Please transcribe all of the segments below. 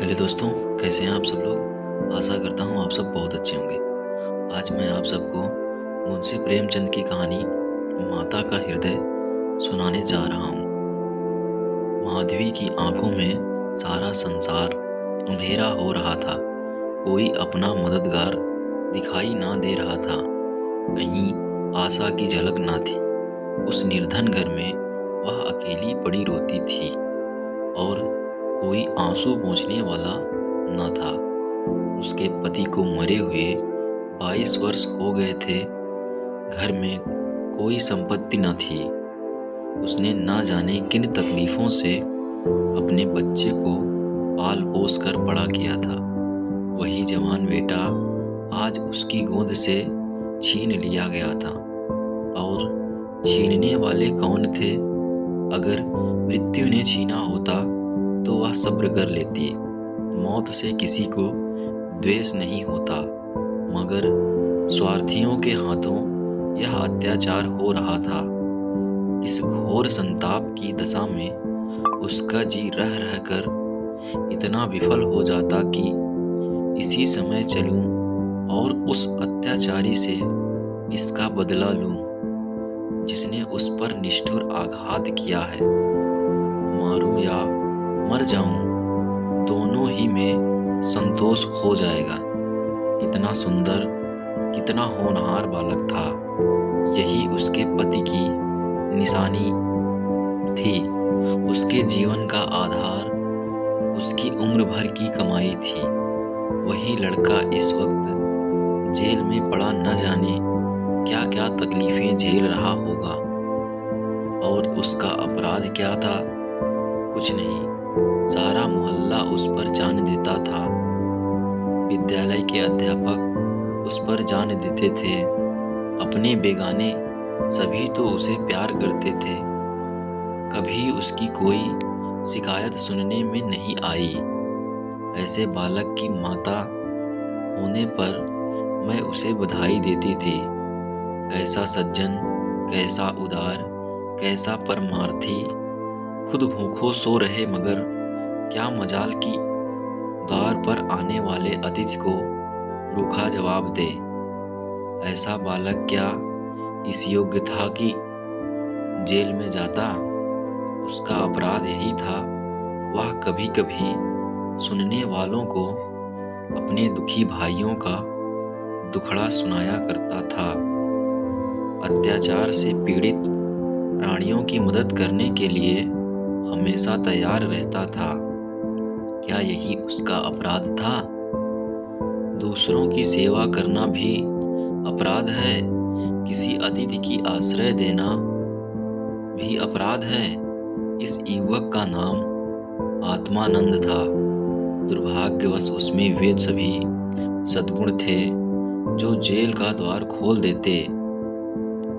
Hello दोस्तों, कैसे हैं आप सब लोग। आशा करता हूँ आप सब बहुत अच्छे होंगे। आज मैं आप सबको मुंशी प्रेमचंद की कहानी माता का हृदय सुनाने जा रहा हूँ। माधवी की आंखों में सारा संसार अंधेरा हो रहा था। कोई अपना मददगार दिखाई ना दे रहा था। कहीं आशा की झलक ना थी। उस निर्धन घर में वह अकेली पड़ी रोती थी और कोई आंसू पोंछने वाला न था। उसके पति को मरे हुए 22 वर्ष हो गए थे। घर में कोई संपत्ति न थी। उसने ना जाने किन तकलीफों से अपने बच्चे को पाल पोस कर बड़ा किया था। वही जवान बेटा आज उसकी गोद से छीन लिया गया था। और छीनने वाले कौन थे? अगर मृत्यु ने छीना होता तो वह सब्र कर लेती। मौत से किसी को द्वेष नहीं होता, मगर स्वार्थियों के हाथों यह अत्याचार हो रहा था। इस घोर संताप की दशा में उसका जी रह रह कर इतना विफल हो जाता कि इसी समय चलूं और उस अत्याचारी से इसका बदला लूं जिसने उस पर निष्ठुर आघात किया है। मारूं या मर जाऊं, दोनों ही में संतोष हो जाएगा। कितना सुंदर, कितना होनहार बालक था। यही उसके पति की निशानी थी। उसके जीवन का आधार उसकी उम्र भर की कमाई थी। वही लड़का इस वक्त जेल में पड़ा न जाने क्या क्या तकलीफें झेल रहा होगा। और उसका अपराध क्या था? कुछ नहीं। सारा मोहल्ला उस पर जान देता था। विद्यालय के अध्यापक उस पर जान देते थे। अपने बेगाने सभी तो उसे प्यार करते थे। कभी उसकी कोई शिकायत सुनने में नहीं आई। ऐसे बालक की माता होने पर मैं उसे बधाई देती थी। कैसा सज्जन, कैसा उदार, कैसा परमार्थी। खुद भूखों सो रहे मगर क्या मजाल की द्वार पर आने वाले अतिथि को रूखा जवाब दे। ऐसा बालक क्या इस योग्य था कि जेल में जाता? उसका अपराध यही था, वह कभी कभी सुनने वालों को अपने दुखी भाइयों का दुखड़ा सुनाया करता था। अत्याचार से पीड़ित प्राणियों की मदद करने के लिए हमेशा तैयार रहता था। क्या यही उसका अपराध था? दूसरों की सेवा करना भी अपराध है। किसी अतिथि की आश्रय देना भी अपराध है। इस युवक का नाम आत्मानंद था। दुर्भाग्यवश उसमें वे सभी सद्गुण थे जो जेल का द्वार खोल देते।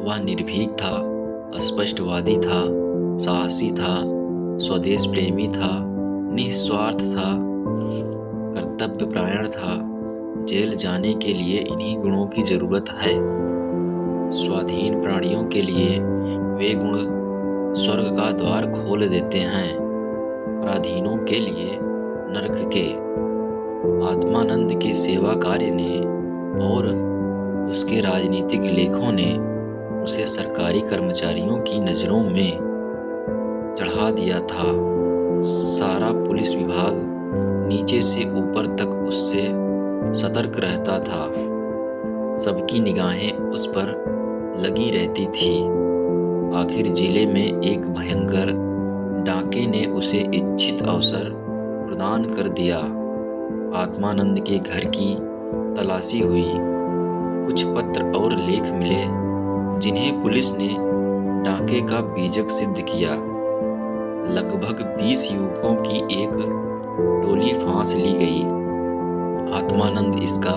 वह निर्भीक था, स्पष्टवादी था, साहसी था, स्वदेश प्रेमी था, निस्वार्थ था, कर्तव्यपरायण था। जेल जाने के लिए इन्हीं गुणों की जरूरत है। स्वाधीन प्राणियों के लिए वे गुण स्वर्ग का द्वार खोल देते हैं, पराधीनों के लिए नरक के। आत्मानंद के सेवा कार्य ने और उसके राजनीतिक लेखों ने उसे सरकारी कर्मचारियों की नज़रों में चढ़ा दिया था। सारा पुलिस विभाग नीचे से ऊपर तक उससे सतर्क रहता था। सबकी निगाहें उस पर लगी रहती थी। आखिर जिले में एक भयंकर डाके ने उसे इच्छित अवसर प्रदान कर दिया। आत्मानंद के घर की तलाशी हुई। कुछ पत्र और लेख मिले जिन्हें पुलिस ने डाके का बीजक सिद्ध किया। लगभग 20 युवकों की एक टोली फांस ली गई। आत्मानंद इसका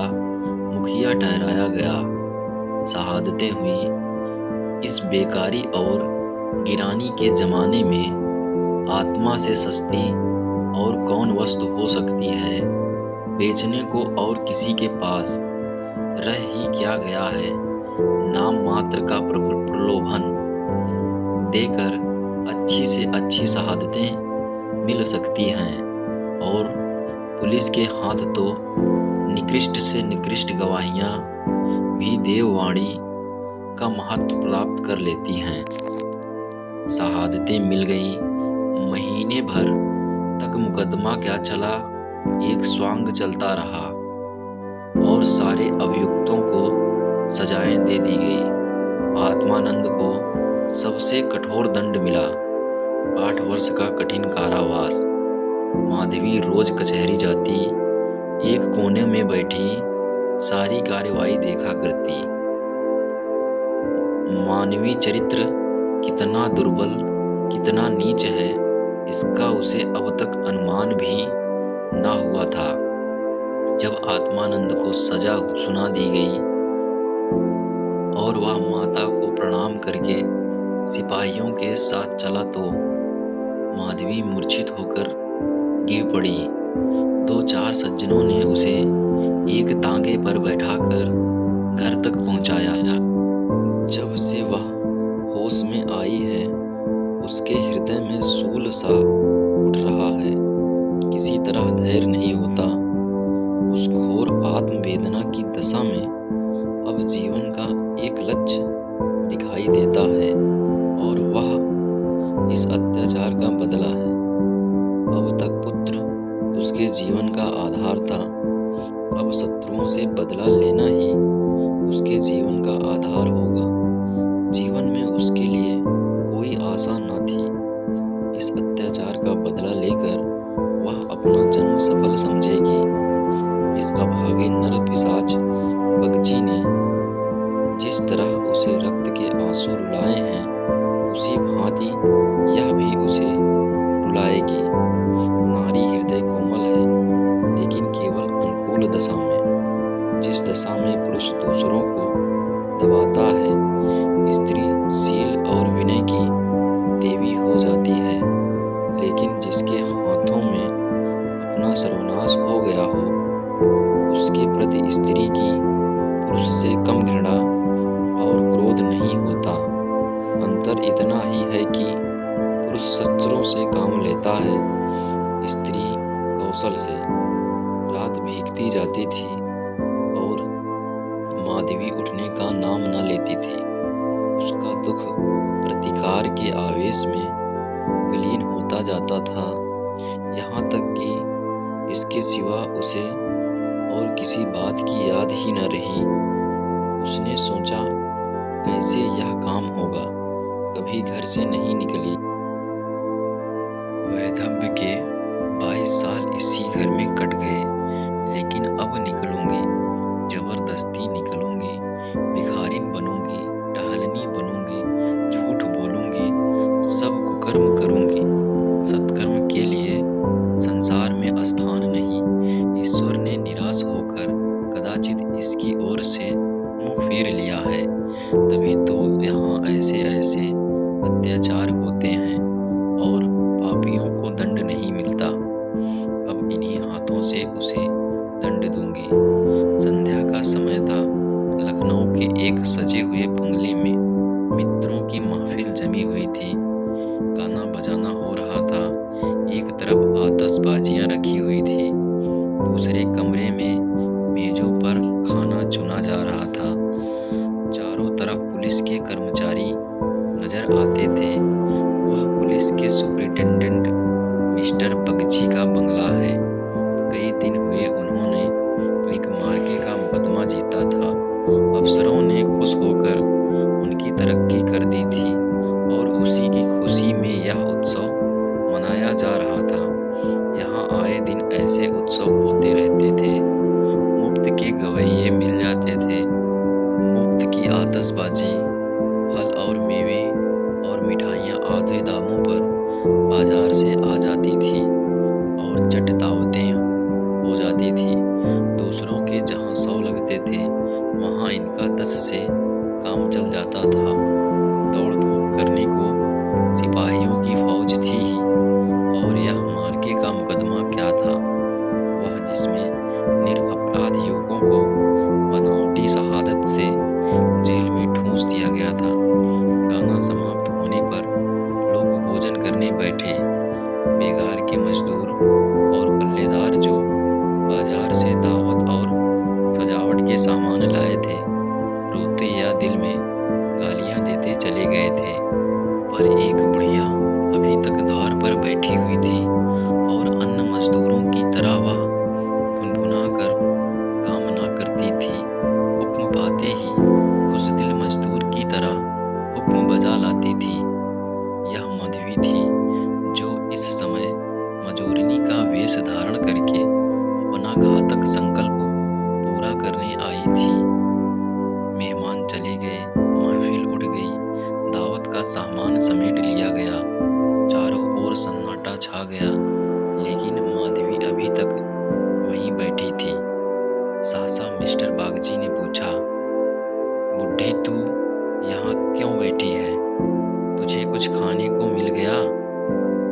मुखिया ठहराया गया। शहादतें हुई। इस बेकारी और गिरानी के ज़माने में आत्मा से सस्ती और कौन वस्तु हो सकती है। बेचने को और किसी के पास रह ही क्या गया है। नाम मात्र का प्रलोभन देकर अच्छी से अच्छी शहादतें मिल सकती हैं और पुलिस के हाथ तो निकृष्ट से निकृष्ट गवाहियां भी देववाणी का महत्व प्राप्त कर लेती हैं। शहादतें मिल गई। महीने भर तक मुकदमा क्या चला, एक स्वांग चलता रहा और सारे अभियुक्तों को सजाएं दे दी गई। आत्मानंद को सबसे कठोर दंड मिला, 8 वर्ष का कठिन कारावास। माधवी रोज कचहरी जाती, एक कोने में बैठी सारी कार्यवाही देखा करती। मानवीय चरित्र कितना दुर्बल, कितना नीच है, इसका उसे अब तक अनुमान भी ना हुआ था। जब आत्मानंद को सजा सुना दी गई और वह माता को प्रणाम करके सिपाहियों के साथ चला तो माधवी मूर्छित होकर गिर पड़ी। 2-4 सज्जनों ने उसे एक तांगे पर बैठाकर घर तक पहुंचाया। जब से वह होश में आई है, उसके हृदय में शूल सा उठ रहा है। किसी तरह धैर्य नहीं होता। उस घोर आत्मवेदना की दशा में अब जीवन का एक लक्ष्य दिखाई देता है और वह इस अत्याचार का बदला है। अब तक पुत्र उसके जीवन का आधार था, अब शत्रुओं से बदला लेना ही उसके जीवन का आधार होगा। जीवन में उसके लिए कोई आशा न थी। इस अत्याचार का बदला लेकर वह अपना जन्म सफल समझेगी। इस अभागे नर पिशाच बगची ने जिस तरह उसे रक्त के आंसू रुलाए हैं, उसी भांति यह भी उसे रुलाएगी। नारी हृदय कोमल है, लेकिन केवल अनुकूल दशा में। जिस दशा में पुरुष दूसरों को दबाता है, स्त्री शील और विनय की देवी हो जाती है। लेकिन जिसके हाथों में अपना सर्वनाश हो गया हो, उसके प्रति स्त्री की पुरुष से कम घृणा और क्रोध नहीं होता। अंतर इतना ही है कि पुरुष शस्त्रों से काम लेता है, स्त्री कौशल से। रात भीगती जाती थी और माधवी उठने का नाम न लेती थी। उसका दुख प्रतिकार के आवेश में विलीन होता जाता था, यहाँ तक कि इसके सिवा उसे और किसी बात की याद ही न रही। उसने सोचा, कैसे यह काम होगा। कभी घर से नहीं निकली। वैधव्य के 22 साल इसी घर में कट गए, लेकिन अब निकलूंगी, जबरदस्ती निकलूंगी, भिखारिन बनूंगी, टहलनी बनूंगी, झूठ बोलूंगी, सब कुकर्म करूंगी। सत्कर्म के लिए संसार में स्थान नहीं। ईश्वर ने निराश होकर कदाचित इसकी ओर से मुंह फेर लिया है, तभी तो यहाँ ऐसे ऐसे अत्याचार होते हैं और पापियों को दंड नहीं मिलता। अब इन्हीं हाथों से उसे दंड दूंगी। संध्या का समय था। लखनऊ के एक सजे हुए बंगले में मित्रों की महफिल जमी हुई थी। गाना बजाना हो रहा था। एक तरफ आतशबाजियां रखी हुई थी, दूसरे कमरे में मेजों पर खाना चुना जा रहा था। चारों तरफ पुलिस के कर्मचारी नजर आते थे। वह पुलिस के सुपरिटेंडेंट मिस्टर बगची का बंगला है। कई दिन हुए उन्होंने एक मार्के का मुकदमा जीता था। अफसरों ने खुश होकर उनकी तरक्की कर दी थी और उसी की खुशी में यह उत्सव मनाया जा रहा था। यहाँ आए दिन ऐसे उत्सव होते रहते थे। मुफ्त के गवैये मिल जाते थे, मुफ्त की आतशबाजी, फल और मेवे और मिठाइयाँ आधे दामों पर बाजार से आ जाती थी और चट दावतें हो जाती थी। दूसरों के जहाँ 100 लगते थे, वहाँ इनका 10 से काम चल जाता था। दौड़ धूप करने को सिपाहियों की फौज थी ही। और यह मार्के का मुकदमा क्या था, वह जिसमें निरपराध युवकों को बनावटी शहादत से जेल में ठूंस दिया गया था। गाना समाप्त होने पर लोग भोजन करने बैठे। बेगार के मजदूर और पल्लेदार जो अभी तक वहीं बैठी थी। सहसा मिस्टर बागची ने पूछा, बुढ़ी तू यहाँ क्यों बैठी है? तुझे कुछ खाने को मिल गया?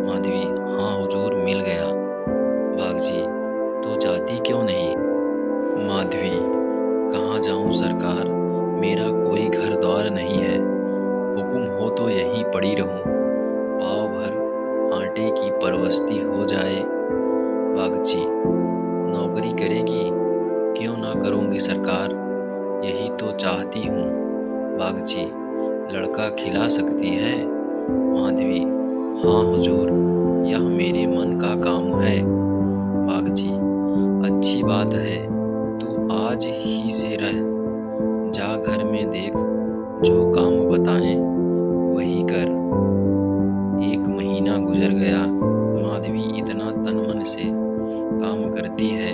माधवी, हाँ हुजूर मिल गया। बागची, तो जाती क्यों नहीं? माधवी, कहाँ जाऊँ सरकार, मेरा कोई घर द्वार नहीं है। हुक्म हो तो यहीं पड़ी रहूं, पाव भर आटे की परवस्ती हो जाए। बागची, नौकरी करेगी? क्यों ना करूँगी सरकार, यही तो चाहती हूँ। बागची, लड़का खिला सकती है? माधवी, हाँ हुजूर, यह मेरे मन का काम है। बागची, अच्छी बात है, तू आज ही से रह, जा घर में देख, जो काम बताएं वही कर। 1 महीना गुजर गया। माधवी इतना तन मन से काम करती है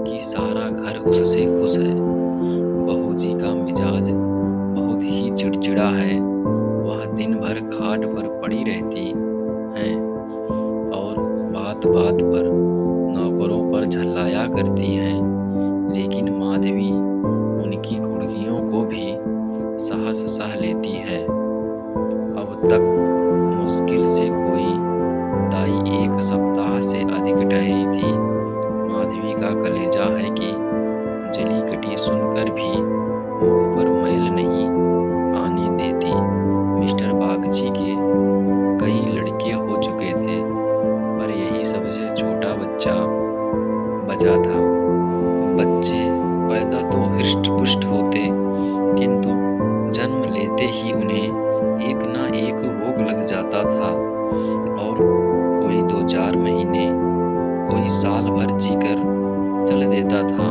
कि सारा घर उससे खुश है। बहू जी का मिजाज बहुत ही चिड़चिड़ा है। वह दिन भर खाट पर पड़ी रहती हैं और बात बात पर नौकरों पर झल्लाया करती हैं, लेकिन माधवी उनकी घुड़कियों को भी साहस सह लेती है। अब तक मुश्किल से कोई दाई 1 सप्ताह से अधिक ठहरी थी। माधवी का कलेजा है कि जली कटी सुनकर भी मुख पर मैल नहीं आने देती। मिस्टर बागची के कई लड़के हो चुके थे, पर यही सबसे छोटा बच्चा बचा था। बच्चे पैदा तो हृष्ट पुष्ट होते, किंतु जन्म लेते ही उन्हें एक ना एक रोग लग जाता था और कोई 2-4 महीने, कोई साल भर जीकर चल देता था।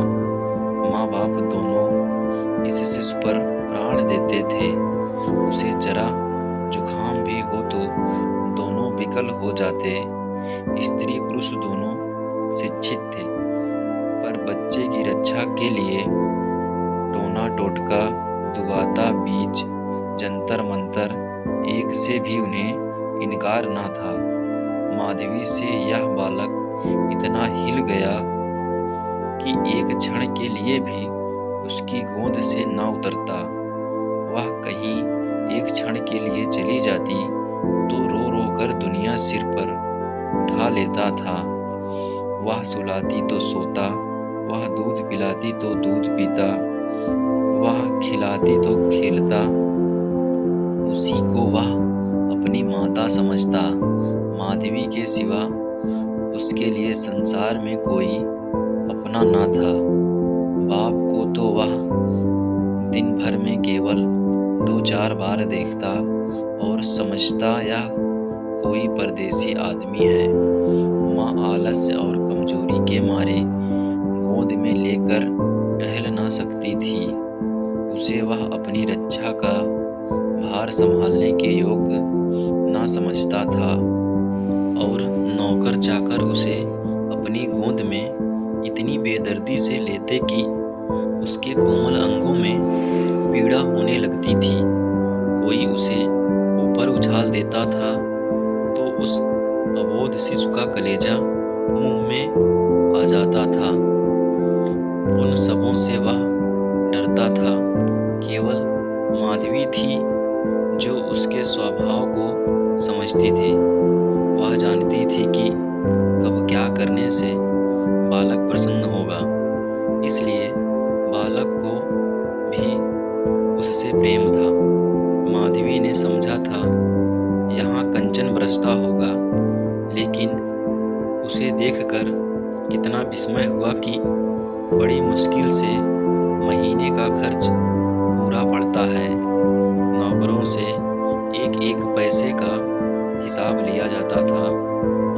माँ बाप दोनों इस शिशु पर प्राण देते थे। उसे जरा जुखाम भी हो तो दोनों विकल हो जाते। स्त्री पुरुष दोनों शिक्षित थे, पर बच्चे की रक्षा के लिए टोना टोटका, दुगाता बीज, जंतर मंतर, एक से भी उन्हें इनकार ना था। माधवी से यह बालक इतना हिल गया कि एक क्षण के लिए भी उसकी गोद से ना उतरता। वह कहीं एक क्षण के लिए चली जाती तो रो रो कर दुनिया सिर पर उठा लेता था। वह सुलाती तो सोता, वह दूध पिलाती तो दूध पीता, वह खिलाती तो खेलता। उसी को वह अपनी माता समझता। माधवी के सिवा उसके लिए संसार में कोई अपना ना था। बाप को तो वह दिन भर में केवल 2-4 बार देखता और समझता यह कोई परदेसी आदमी है। माँ आलस्य और कमजोरी के मारे गोद में लेकर टहल ना सकती थी। उसे वह अपनी रक्षा का भार संभालने के योग्य ना समझता था और नौकर चाकर उसे अपनी गोद में इतनी बेदर्दी से लेते कि उसके कोमल अंगों में पीड़ा होने लगती थी। कोई उसे ऊपर उछाल देता था तो उस अबोध शिशु का कलेजा मुंह में आ जाता था। उन सबों से वह डरता था। केवल माधवी थी जो उसके स्वभाव को समझती थी। वह जानती थी कि कब क्या करने से बालक प्रसन्न होगा, इसलिए बालक को भी उससे प्रेम था। माधवी ने समझा था यहाँ कंचन बरसता होगा, लेकिन उसे देखकर कितना विस्मय हुआ कि बड़ी मुश्किल से महीने का खर्च पूरा पड़ता है। नौकरों से एक एक पैसे का हिसाब लिया जाता था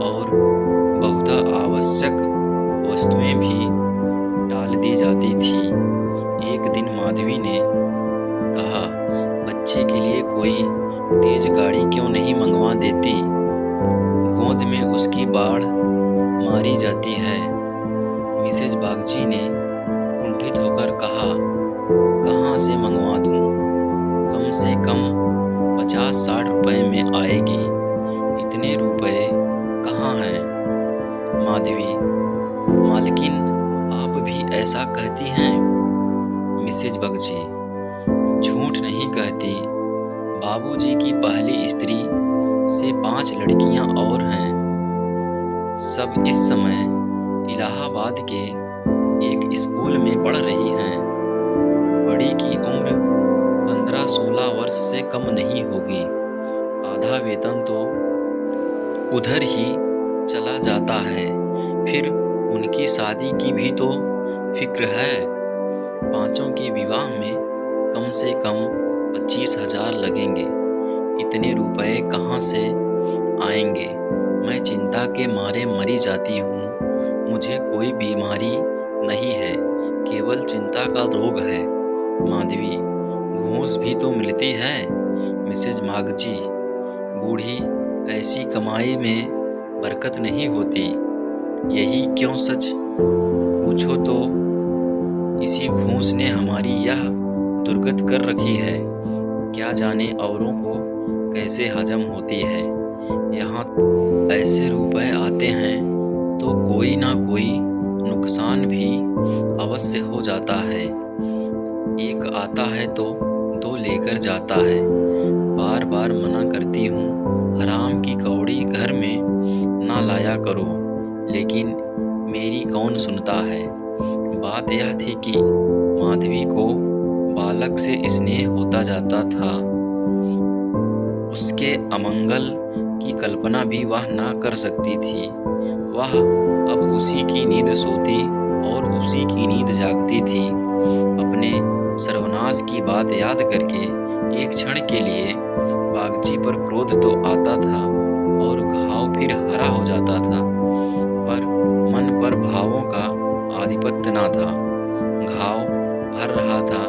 और बहुधा आवश्यक वस्तुएं भी डाल दी जाती थी। एक दिन माधवी ने कहा, बच्चे के लिए कोई तेज गाड़ी क्यों नहीं मंगवा देती? गोद में उसकी बाढ़ मारी जाती है। मिसेज बागची ने कुंठित होकर कहा, कहाँ से मंगवा दूँ? कम से कम 50-60 रुपए में आएगी। इतने रुपए कहाँ हैं? माधवी, ऐसा कहती हैं मिसेज बगची। झूठ नहीं कहती। बाबूजी की पहली स्त्री से 5 लड़कियां और हैं। सब इस समय इलाहाबाद के एक स्कूल में पढ़ रही हैं। बड़ी की उम्र 15-16 वर्ष से कम नहीं होगी। आधा वेतन तो उधर ही चला जाता है। फिर उनकी शादी की भी तो फिक्र है। पांचों के विवाह में कम से कम 25,000 लगेंगे। इतने रुपए कहाँ से आएंगे? मैं चिंता के मारे मरी जाती हूँ। मुझे कोई बीमारी नहीं है, केवल चिंता का रोग है। माधवी, घूस भी तो मिलती है। मिसेज मागची, बूढ़ी, ऐसी कमाई में बरकत नहीं होती। यही क्यों सच पूछो तो इसी घूस ने हमारी यह दुर्गत कर रखी है। क्या जाने औरों को कैसे हजम होती है। यहाँ ऐसे रुपए आते हैं तो कोई ना कोई नुकसान भी अवश्य हो जाता है। एक आता है तो 2 लेकर जाता है। बार बार मना करती हूँ, हराम की कौड़ी घर में ना लाया करो, लेकिन मेरी कौन सुनता है। बात यह थी कि माधवी को बालक से स्नेह होता जाता था। उसके अमंगल की कल्पना भी वह ना कर सकती थी। वह अब उसी की नींद सोती और उसी की नींद जागती थी। अपने सर्वनाश की बात याद करके एक क्षण के लिए बागची पर क्रोध तो आता था और घाव फिर हरा हो जाता था, पर मन पर भावों का आधिपत्य न था। घाव भर रहा था,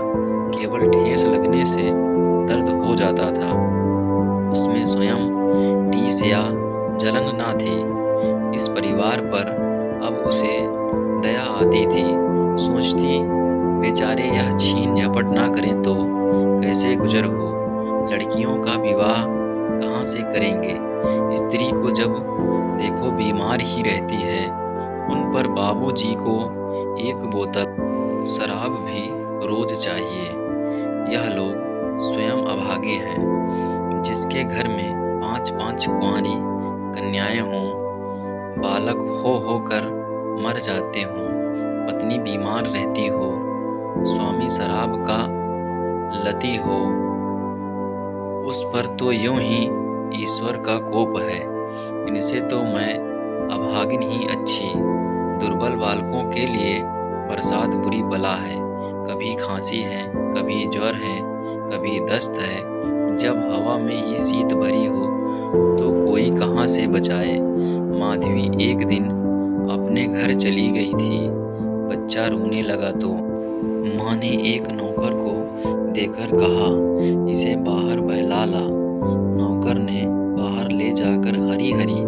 केवल ठेस लगने से दर्द हो जाता था। उसमें स्वयं टीस या जलन न थी। इस परिवार पर अब उसे दया आती थी। सोचती, बेचारे यह छीन झपट ना करें तो कैसे गुजर हो। लड़कियों का विवाह कहाँ से करेंगे। स्त्री को जब देखो बीमार ही रहती है। उन पर बाबूजी को 1 बोतल शराब भी रोज चाहिए। यह लोग स्वयं अभागे हैं। जिसके घर में 5-5 कुंवारी कन्याएं हों, बालक हो कर मर जाते हों, पत्नी बीमार रहती हो, स्वामी शराब का लती हो, उस पर तो यूं ही ईश्वर का कोप है। इनसे तो मैं अभागिन ही अच्छी। दुर्बल बालकों के लिए बरसात बुरी बला है। कभी खांसी है, कभी ज्वर है, कभी दस्त है। जब हवा में ही शीत भरी हो तो कोई कहाँ से बचाए। माधवी एक दिन अपने घर चली गई थी। बच्चा रोने लगा तो माँ ने एक नौकर को देकर कहा, इसे बाहर बहला ला। नौकर ने बाहर ले जाकर हरी हरी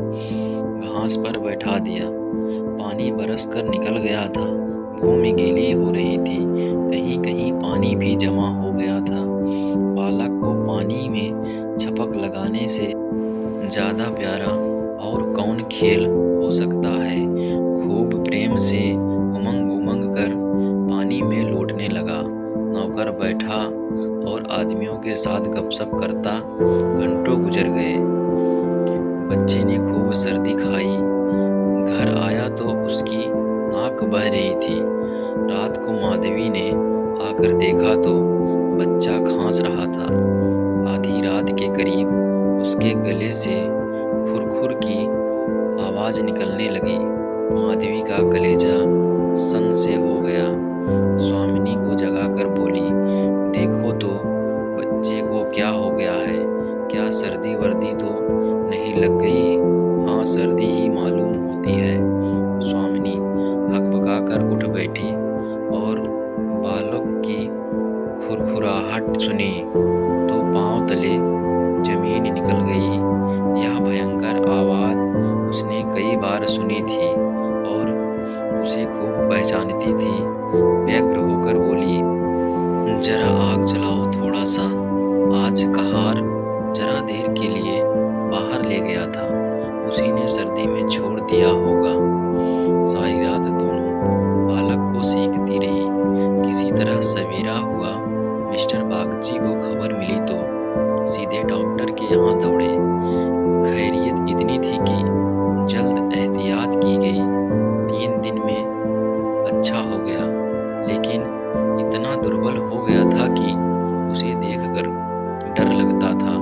घास पर बैठा दिया। पानी बरस कर निकल गया था। भूमि गीली हो रही थी, कहीं कहीं पानी भी जमा हो गया था। बालक को पानी में छपक लगाने से ज़्यादा प्यारा और कौन खेल हो सकता है। खूब प्रेम से उमंग उमंग कर पानी में लौटने लगा। नौकर बैठा और आदमियों के साथ गपशप करता घंटों गुजर गए। बच्चे ने खूब सर्दी खाई। घर आया तो उसकी नाक बह रही थी। रात को माधवी ने आकर देखा तो बच्चा खांस रहा था। आधी रात के करीब उसके गले से खुरखुर की आवाज़ निकलने लगी। माधवी का कलेजा सन से हो गया। स्वामिनी को जगाकर बोली, देखो तो बच्चे को क्या हो गया है। क्या सर्दी वर्दी तो नहीं लग गई? हाँ, सर्दी ही मालूम होती है। स्वामिनी हकबकाकर उठ बैठी और बालक की खुरखुराहट सुनी तो पांव तले जमीन निकल गई। यह भयंकर आवाज़ उसने कई बार सुनी थी और उसे खूब पहचानती थी। व्यग्र होकर बोली, जरा आग जलाओ थोड़ा सा। आज कहार जरा देर के लिए बाहर ले गया था, उसी ने सर्दी में छोड़ दिया होगा। सारी रात दोनों बालक को सेंकती रही। सवेरा हुआ मिस्टर बागची को खबर मिली तो सीधे डॉक्टर के यहाँ दौड़े। खैरियत इतनी थी कि जल्द एहतियात की गई। 3 दिन में अच्छा हो गया, लेकिन इतना दुर्बल हो गया था कि उसे देखकर डर लगता था।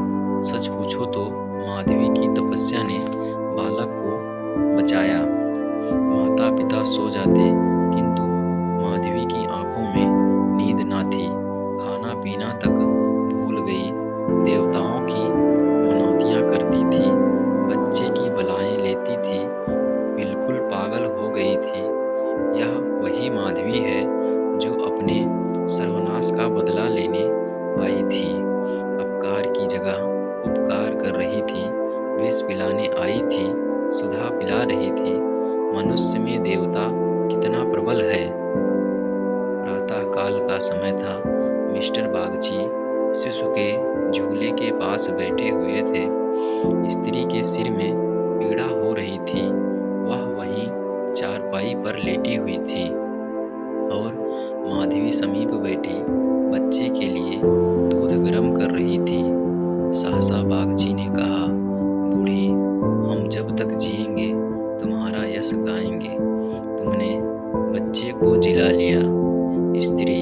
सच पूछो तो माधवी की तपस्या ने बालक को बचाया। माता पिता सो जाते, किंतु माधवी की आंखों में नींद ना थी। खाना पीना तक भूल गई, देवताओं की मनौतियाँ करती थी, बच्चे की बलाएं लेती थी, बिल्कुल पागल हो गई थी। यह वही माधवी है जो अपने सर्वनाश का बदला लेने आई थी। अपकार की जगह उपकार कर रही थी, विष पिलाने आई थी, सुधा पिला रही थी। मनुष्य में देवता कितना प्रबल है। प्रातः काल का समय था। मिस्टर बागची शिशु के झूले के पास बैठे हुए थे। स्त्री के सिर में पीड़ा हो रही थी। वह वहीं चारपाई पर लेटी हुई थी और माधवी समीप बैठी बच्चे के लिए दूध गर्म कर रही थी। सहसा बागची ने कहा, बूढ़ी, हम जब तक जिएंगे तुम्हारा यश गाएंगे। तुमने बच्चे को जिला लिया। स्त्री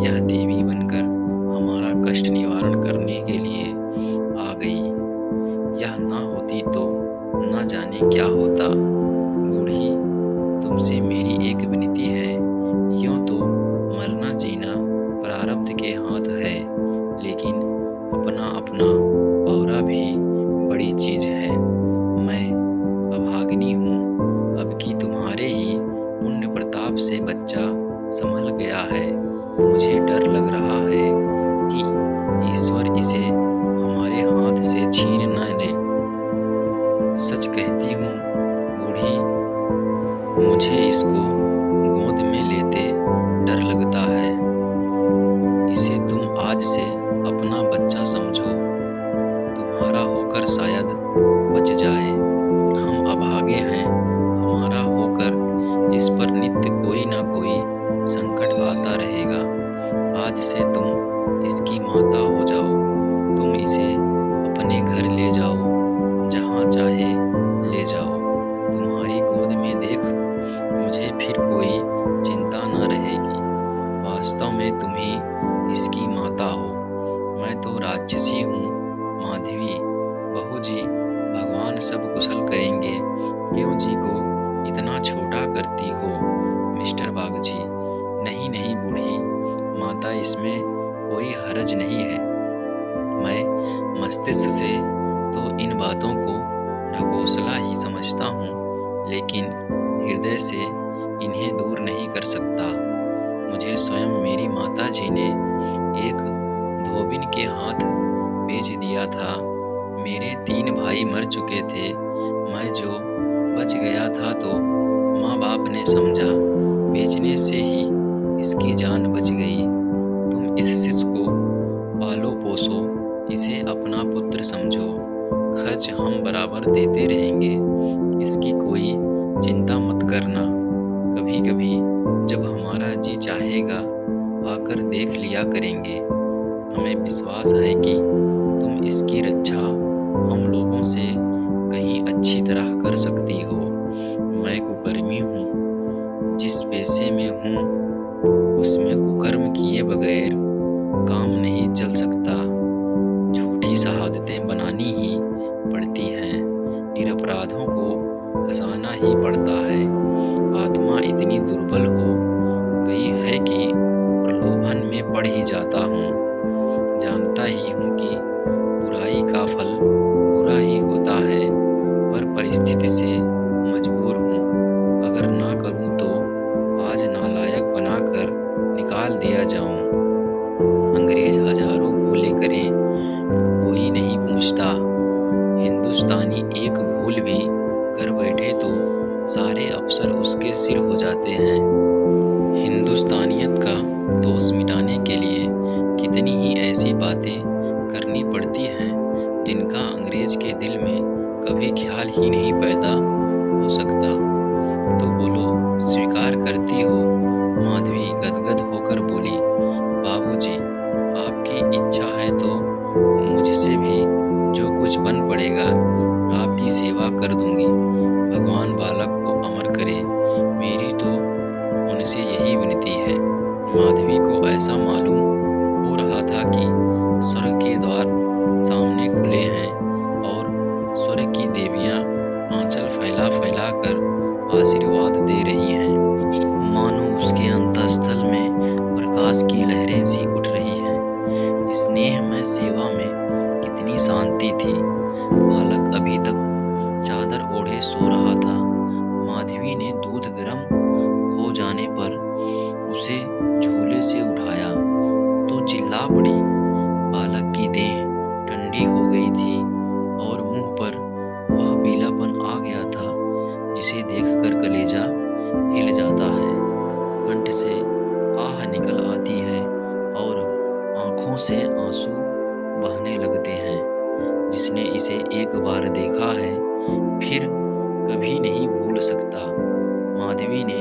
यह देवी बनकर हमारा कष्ट निवारण करने के लिए आ गई। यह ना होती तो न जाने क्या होता। बूढ़ी, तुमसे मेरी एक विनती है। यूं तो मरना जीना प्रारब्ध के हाथ है, लेकिन अपना अपना पौरा भी बड़ी चीज है। मैं अभागिनी हूँ। अब की तुम्हारे ही पुण्य प्रताप से बच्चा संभल गया है। मुझे डर लग रहा है कि ईश्वर इसे हमारे हाथ से छीन न ले। सच कहती हूँ बूढ़ी, मुझे इसको गोद में लेते डर लगता है। इसे तुम आज से अपना बच्चा समझो। तुम्हारा होकर शायद बच जाए। हम अभागे हैं, हमारा होकर इस पर नित्य कोई ना कोई संकट आता रहेगा। आज से तुम इसकी माता हो जाओ। तुम इसे अपने घर ले जाओ, जहाँ चाहे ले जाओ। तुम्हारी गोद में देख मुझे फिर कोई चिंता न रहेगी। वास्तव में तुम ही इसकी माता हो। मैं तो राक्षसी हूँ। माधवी, बहू जी, भगवान सब कुशल करेंगे। क्यों जी को इतना छोटा करती हो? मिस्टर बागची, नहीं नहीं बूढ़ी माता, इसमें कोई हरज नहीं है। मैं मस्तिष्क से तो इन बातों को ढकोसला ही समझता हूँ, लेकिन हृदय से इन्हें दूर नहीं कर सकता। मुझे स्वयं मेरी माता जी ने एक धोबिन के हाथ बेच दिया था। मेरे 3 भाई मर चुके थे। मैं जो बच गया था तो माँ बाप ने समझा बेचने से ही इसकी जान बच गई। तुम इस शिशु को पालो पोसो, इसे अपना पुत्र समझो। खर्च हम बराबर देते रहेंगे। इसकी कोई चिंता मत करना। कभी कभी जब हमारा जी चाहेगा आकर देख लिया करेंगे। हमें विश्वास है कि तुम इसकी रक्षा हम लोगों से कहीं अच्छी तरह कर सकती हो। मैं कुकर्मी हूँ। जिस पेशे में हूँ उसमें कुकर्म किए बगैर काम नहीं चल सकता। झूठी शहादतें बनानी ही पड़ती हैं। निरपराधों को फंसाना ही पड़ता है। आत्मा इतनी दुर्बल हो गई है कि प्रलोभन में पड़ ही जाता हूँ। जानता ही हूँ कि बुराई का फल बुरा ही होता है, पर परिस्थिति से मजबूर हूँ। अगर ना करूँ तो आज नालायक बनाकर निकाल दिया जाऊँ। अंग्रेज हजारों भूले करें, कोई नहीं पूछता। हिंदुस्तानी एक भूल भी कर बैठे तो सारे अफसर उसके सिर हो जाते हैं। हिंदुस्तानियत का दोष मिटाने के लिए कितनी ही ऐसी बातें करनी पड़ती हैं जिनका अंग्रेज के दिल में कभी ख्याल ही नहीं पैदा हो सकता। तो बोलो, स्वीकार करती हो? माधवी गदगद होकर बोली, उनसे यही विनती है। माधवी को ऐसा मालूम हो रहा था कि स्वर्ग के द्वार सामने खुले हैं और स्वर्ग की देवियां आंचल फैला फैला कर आशीर्वाद दे रही हैं। मानो उसके अंतःस्थल में प्रकाश की लहरें सी उठ रही हैं। स्नेह में सेवा में कितनी शांति थी। बालक अभी तक चादर ओढ़े सो रहा था। माधवी ने दूध गर्म हो जाने पर उसे झूले से उठाया तो चिल्ला पड़ी। बालक की देह ठंडी हो गई थी और मुंह पर वह पीलापन आ गया था जिसे देखकर कलेजा हिल जाता है, कंठ से आह निकल आती है और आंखों से आंसू बहने लगते हैं। जिसने इसे एक बार देखा है फिर कभी नहीं भूल सकता। माधवी ने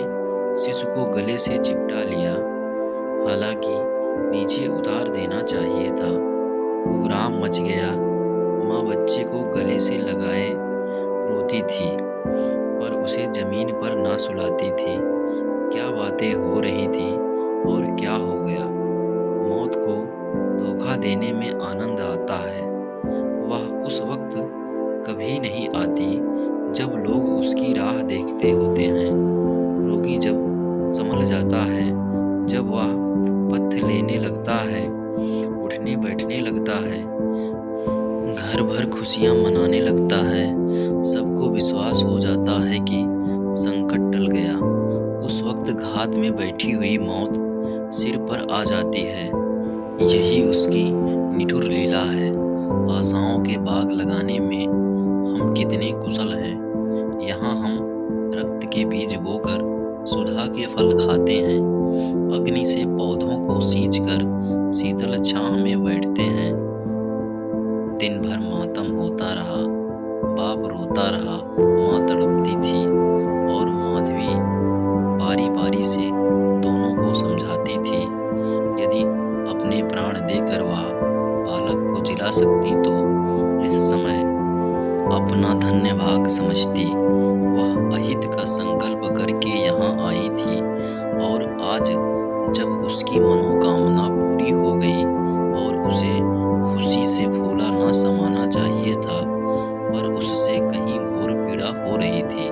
शिशु को गले से चिपटा लिया, हालांकि नीचे उतार देना चाहिए था। कोहराम मच गया। माँ बच्चे को गले से लगाए रोती थी पर उसे जमीन पर ना सुलाती थी। क्या बातें हो रही थी और क्या हो गया। मौत को धोखा देने में आनंद आता है। वह उस वक्त कभी नहीं आती जब लोग उसकी राह देखते होते हैं। रोगी जब संभल जाता है, जब वह पथ लेने लगता है, उठने बैठने लगता है, घर भर खुशियां मनाने लगता है, सबको विश्वास हो जाता है कि संकट टल गया। उस वक्त घात में बैठी हुई मौत सिर पर आ जाती है। यही उसकी निठुर लीला है। आशाओं के बाग लगाने में हम कितने कुशल हैं। यहाँ हम रक्त के बीज बोकर सुधा के फल खाते हैं। अग्नि से पौधों को सींचकर शीतल छांव में बैठते हैं। दिन भर मातम होता रहा, बाप रोता रहा, माँ तड़पती थी और माधवी बारी बारी से दोनों को समझाती थी। यदि अपने प्राण देकर वह बालक को जिला सकती तो इस समय अपना धन्य भाग समझती। वह अहित का संकल्प करके यहाँ आई थी और आज जब उसकी मनोकामना पूरी हो गई और उसे खुशी से फूला ना समाना चाहिए था, पर उससे कहीं घोर पीड़ा हो रही थी।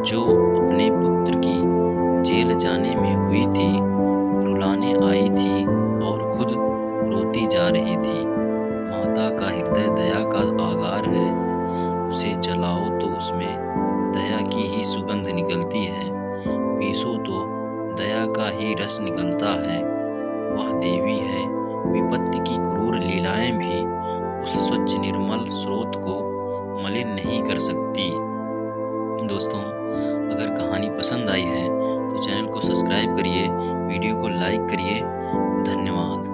जो अपने पुत्र की जेल जाने में हुई थी, रुलाने आई थी और खुद रोती जा रही थी। माता का हृदय दया का आगार है। उसे जलाओ तो उसमें दया की ही सुगंध निकलती है, पीसो तो दया का ही रस निकलता है। वह देवी है। विपत्ति की क्रूर लीलाएं भी उस स्वच्छ निर्मल स्रोत को मलिन नहीं कर सकती। दोस्तों, अगर कहानी पसंद आई है तो चैनल को सब्सक्राइब करिए, वीडियो को लाइक करिए। धन्यवाद।